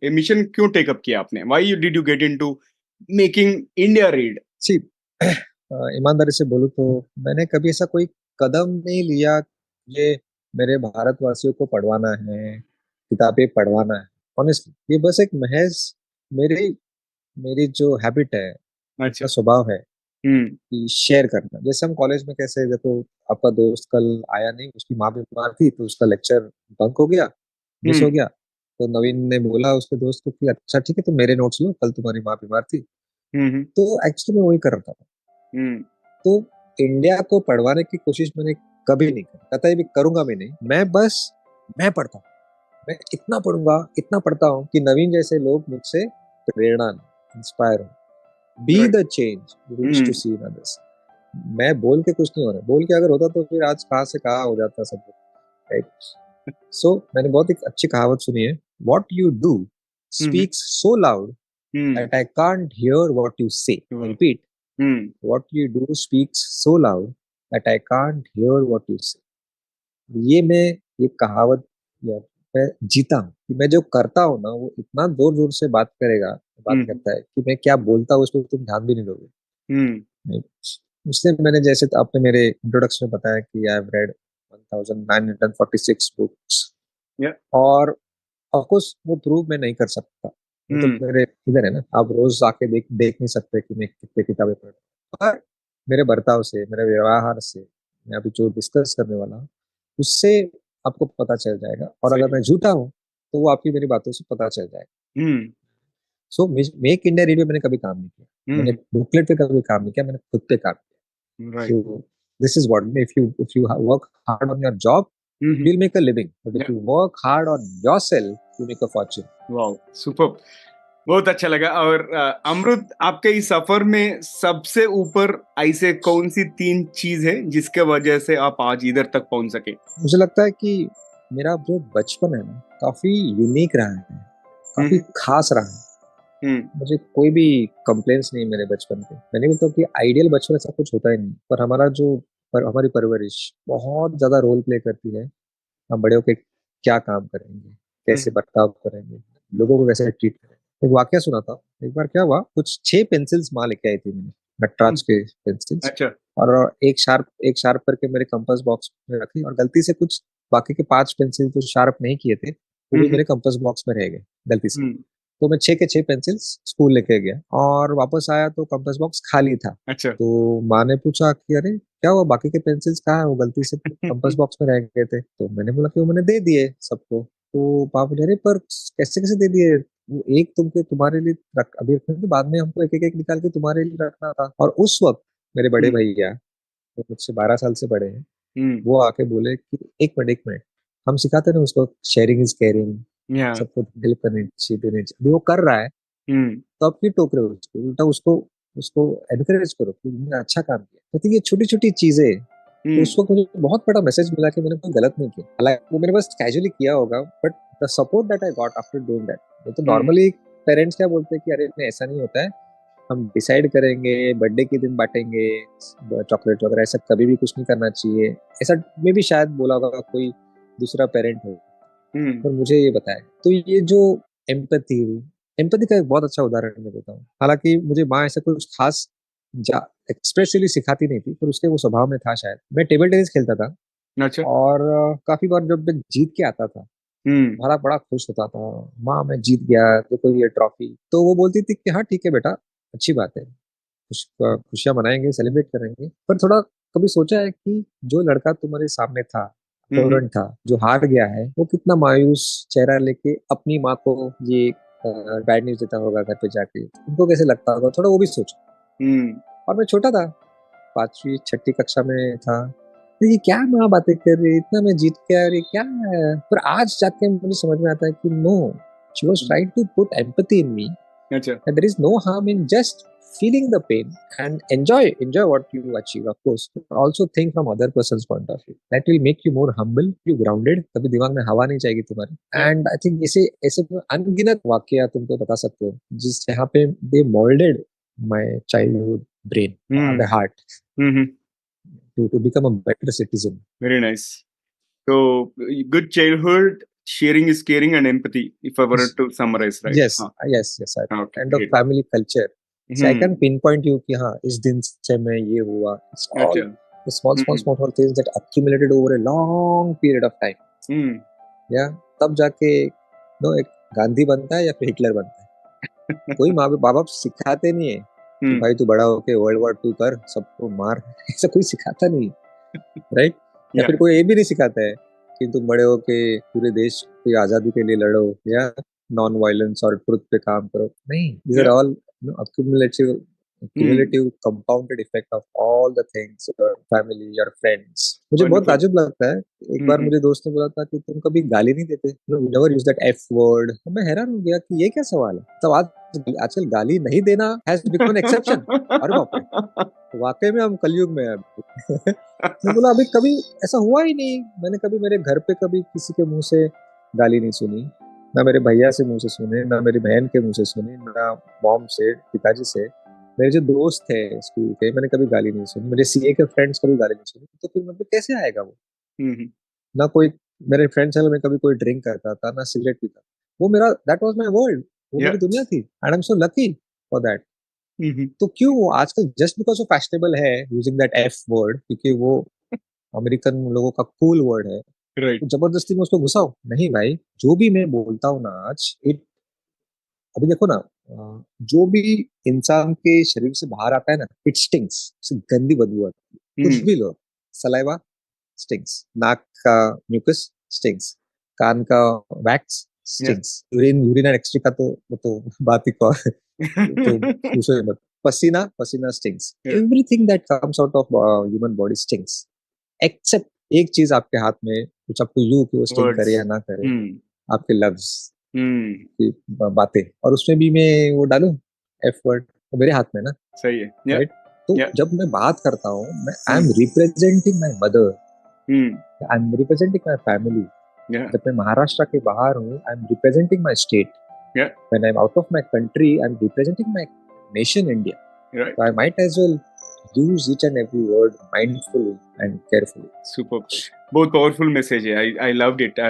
ये मिशन क्यों टेकअप किया आपने? Why you did you get into making India read? See ईमानदारी से बोलूँ तो मैंने कभी ऐसा कोई कदम नहीं लिया, ये मेरे भारतवासियों को पढ़वाना है, किताबें पढ़वाना है। ऑनेस्टली ये बस एक महज मेरी मेरी जो हैबिट है, अच्छा। मेरा स्वभाव है हुँ, कि शेयर करना। जैसे हम कॉलेज में कैसे, देखो आपका दोस्त कल आया नहीं, उसकी माँ बीमार थी तो उसका लेक्चर बंक हो गया, मिस हुँ, हो गया। तो नवीन ने बोला उसके दोस्त को कि अच्छा ठीक है तुम मेरे नोट्स लो, कल तुम्हारी माँ बीमार थी। हुँ, हुँ, तो एक्चुअली मैं वही कर रहा था। हुँ, तो इंडिया को पढ़वाने की कोशिश मैंने कभी नहीं करी, कतई भी करूंगा भी नहीं। मैं पढ़ता हूँ, मैं इतना पढ़ूंगा, इतना पढ़ता हूँ कि नवीन जैसे लोग मुझसे प्रेरणा लें, इंस्पायर हो, be right. The change wish to हुँ, सी इन अदर्स। मैं बोल के कुछ नहीं हो रहा, बोल के अगर होता तो फिर आज कहाँ से कहाँ हो जाता सब, राइट? सो मैंने बहुत एक अच्छी कहावत सुनी है, what you do hmm, hmm, speaks so loud hmm, that I can't hear what you say. Hmm, repeat, hmm, what you do speaks so loud that I can't hear what you say. ये मैं ये कहावत या मैं जीता हूँ कि मैं जो करता हूँ ना वो इतना जोर जोर से बात हुँ, करता है कि मैं क्या बोलता हूँ उस पर तुम ध्यान भी नहीं दोगे। हुँ, नहीं। इसलिए मैंने, जैसे तो आपने मेरे इंट्रोडक्शन में बताया कि आई हैव रेड 1946 बुक्स, या और ऑफ कोर्स वो प्रूव मैं नहीं कर सकता, वो तो हुँ, मेरे इधर है ना, आप रोज आके देख नहीं सकते कि मैं कितनी किताबें पढ़ रहा हूँ। पर मेरे बर्ताव से, मेरे व्यवहार से, मैं अभी जो डिस्कस करने वाला हूँ उससे आपको पता चल जाएगा, और अगर सही। मैं झूठा हूँ तो वो आपकी मेरी बातों से पता चल जाएगा। हुँ, सो मेक इंडिया रेडियो मैंने कभी काम नहीं किया, मैंने हुँ, बुकलेट पे कभी काम नहीं किया, मैंने खुद पे काम किया। Right. So this is what, if you work hard on your job, hmm, hmm, you'll make a living. But या if you work hard on yourself, you make a fortune. Wow! Superb! बहुत अच्छा लगा। और अमृत, आपके इस सफ़र में सबसे ऊपर ऐसे कौन-सी 3 चीज़ है जिसके वजह से आप आज इधर तक पहुँच सके? मुझे लगता है कि मेरा जो बचपन है ना काफी यूनिक रहा है, हुँ, काफी हुँ, खास रहा है। हुँ, मुझे कोई भी कंप्लेंट्स नहीं मेरे बचपन पे। मैं नहीं बोलता कि आइडियल बचपन ऐसा कुछ होता ही नहीं, पर हमारी परवरिश बहुत ज्यादा रोल प्ले करती है। हम बड़े होके क्या काम करेंगे, हुँ, कैसे बर्ताव करेंगे, लोगों को कैसे ट्रीट करेंगे। एक वाकया सुनाता हूँ। एक बार क्या हुआ, कुछ 6 पेंसिल्स माँ लेके आई थी मैंने, हुँ, नटराज के पेंसिल्स, अच्छा। और एक शार्प करके मेरे कंपास बॉक्स में रखी, और गलती से कुछ बाकी के 5 पेंसिल जो शार्प नहीं किए थे वो हुँ, भी हुँ, मेरे कंपास बॉक्स में रह गए गलती से। हुँ, तो मैं 6 के 6 पेंसिल्स स्कूल लेके गया, और वापस आया तो कंपास बॉक्स खाली था। अच्छा। तो माँ ने पूछा कि अरे क्या हुआ, बाकी के पेंसिल्स कहाँ है, वो गलती से कंपास बॉक्स में रह गए थे। तो मैंने बोला कि वो मैंने दे दिए सबको। तो पापा बोले अरे पर कैसे कैसे दे दिए, वो एक तुम्हारे लिए रख, अभी रखने थे, बाद में हमको एक एक एक निकाल के तुम्हारे लिए रखना था। और उस वक्त मेरे बड़े हुँ, भैया, जो मुझसे 12 साल से बड़े हैं, हुँ, वो आके बोले कि एक मिनट, हम सिखाते ना उसको, शेयरिंग इज केयरिंग, या सबको हेल्प करनी चाहिए, देनी चाहिए। अभी वो कर रहा है हुँ, तो आप क्यों टोक रहे हो उसको, उल्टा उसको उसको एनकरेज करो कि तुमने अच्छा काम किया। तो ये छोटी छोटी चीजें, तो उस हुँ, वक्त मुझे बहुत बड़ा मैसेज मिला कि मैंने कोई गलत नहीं किया, हालांकि वो मैंने बस कैजुअली किया होगा, but the support that I got after doing that. नहीं तो हुँ, नॉर्मली पेरेंट्स क्या बोलते हैं कि अरे नहीं ऐसा नहीं होता है, हम डिसाइड करेंगे, बर्थडे के दिन बांटेंगे चॉकलेट वगैरह, ऐसा कभी भी कुछ नहीं करना चाहिए, ऐसा में भी शायद बोला होगा कोई दूसरा पेरेंट हो। हुँ, पर मुझे ये बताया, तो ये जो एम्पैथी हुई, एम्पैथी का एक बहुत अच्छा उदाहरण मैं देता हूँ। हालांकि मुझे माँ ऐसा कुछ खास जा एक्सप्रेसिवली सिखाती नहीं थी, पर उसके वो स्वभाव में था शायद। मैं टेबल टेनिस खेलता था, अच्छा। और काफी बार जब मैं जीत के आता था, हुँ, बड़ा बड़ा खुश होता था, माँ मैं जीत गया, देखो ये ट्रॉफी। तो वो बोलती थी कि हाँ ठीक है बेटा, अच्छी बात है, खुशियां मनाएंगे, सेलिब्रेट करेंगे, पर थोड़ा कभी सोचा है कि जो लड़का तुम्हारे सामने था, हुँ, हुँ, अपोनेंट था, जो हार गया है, वो कितना मायूस चेहरा लेके अपनी माँ को ये बैड न्यूज देता होगा घर पे जाके, उनको कैसे लगता होगा, थोड़ा वो भी सोचा। हुँ, और मैं छोटा था, 5वीं 6ठी कक्षा में था, तो ये क्या माँ बातें कर रही है, इतना मैं जीत के आया और ये क्या है। पर आज जाके मुझे समझ में आता है कि no, she was hmm, trying to put empathy in me, अच्छा। and there is no harm in just feeling the pain and enjoy what you achieve, of course, but also think from other person's point of view, that will make you more humble, you grounded, कभी दिमाग में हवा नहीं जाएगी तुम्हारे। या and I think ऐसे ऐसे अनगिनत वाकया तुमको बता सकते हो जिस जहाँ पे they moulded my childhood brain, hmm, the heart, hmm, hmm, to become a better citizen. Very nice. तो good childhood sharing is caring and empathy, if I were to summarize, right? yes हाँ, yes yes I हाँ, okay, kind of great. family culture. So I can hmm, pinpoint you कि हाँ इस दिन से मैं ये हुआ. It's all अच्छा, the small things that accumulated over a long period of time. हम्म, या तब जाके नो एक गांधी बनता है या फिर हिटलर बनता है. कोई माँ बाप सिखाते नहीं है कि हम्म, भाई तू बड़ा होके वर्ल्ड वॉर 2 कर सबको मार. ऐसा कोई सिखाता नहीं, राइट. या yeah, फिर कोई ये भी नहीं सिखाता है कि तुम बड़े होके पूरे देश की आजादी के लिए लड़ो या नॉन वायलेंस और ट्रुथ पे काम करो. नहीं, these are yeah, all hmm, cumulative compounded effect of all the things, your family, your friends. मुझे बहुत wonderful. ताजुब लगता है. एक बार मुझे दोस्त ने बोला था कि तुम कभी गाली नहीं देते, never use that F word. मैं हैरान हो गया कि ये क्या सवाल है. तो आजकल गाली नहीं देना has become an exception. अरे बाप रे, वाकई में हम कलयुग में हैं अभी. मैं बोला अभी कभी ऐसा हुआ ही नहीं. मैंने कभी मेरे घर पे कभी किसी के मुंह से गाली नहीं सुनी, ना मेरे भैया से मुंह से सुने, ना मेरी बहन के मुंह से सुनी, ना मॉम से, पिताजी से. मेरे जो दोस्त थे स्कूल के, मैंने कभी गाली नहीं सुनी. मेरे सीए के फ्रेंड्स कभी गाली नहीं सुनी. तो फिर मतलब कैसे आएगा वो. हम्म, ना कोई मेरे फ्रेंड सर्कल में कभी कोई ड्रिंक करता था, ना सिगरेट पीता. वो मेरा दैट वाज माय वर्ल्ड. वो yeah, मेरी दुनिया थी and I am so lucky for that. Hmm, तो क्यों वो आजकल जस्ट बिकॉज वो फैशनेबल है यूजिंग दैट एफ वर्ड, क्योंकि वो अमेरिकन लोगों का कूल वर्ड है, right, तो जबरदस्ती में उसको घुसाओ. नहीं भाई, जो भी मैं बोलता हूँ ना आज इट, अभी देखो ना, जो भी इंसान के शरीर से बाहर आता है ना इट स्टिंग्स. उससे गंदी बदबू आती है. कुछ हम्म, भी लो, सलाइवा स्टिंग्स, नाक का म्यूकस स्टिंग्स, कान का wax yeah, stings, urine urine and एक्सट्री का तो वो तो बात ही को. तो पूछो ही मत. पसीना पसीना stings. yeah, everything that comes out of human body stings, except एक चीज आपके हाथ में, कुछ आपको यू कि वो स्टिंग करे या words, ना करे, हम्म, आपके लव्स हम्म, की बातें. और उसमें भी मैं वो डालूं एफ वर्ड, तो मेरे हाथ में ना, सही है, yeah, राइट. तो yeah, जब मैं बात करता हूँ, मैं I am hmm, representing my mother, hmm, I am representing my family. yeah, जब मैं महाराष्ट्र के बाहर हूँ, I am representing my state. yeah, when I am out of my country, I am representing my nation India. right, So I might as well use each and every word mindfully and carefully. super. बहुत powerful message है. I loved it.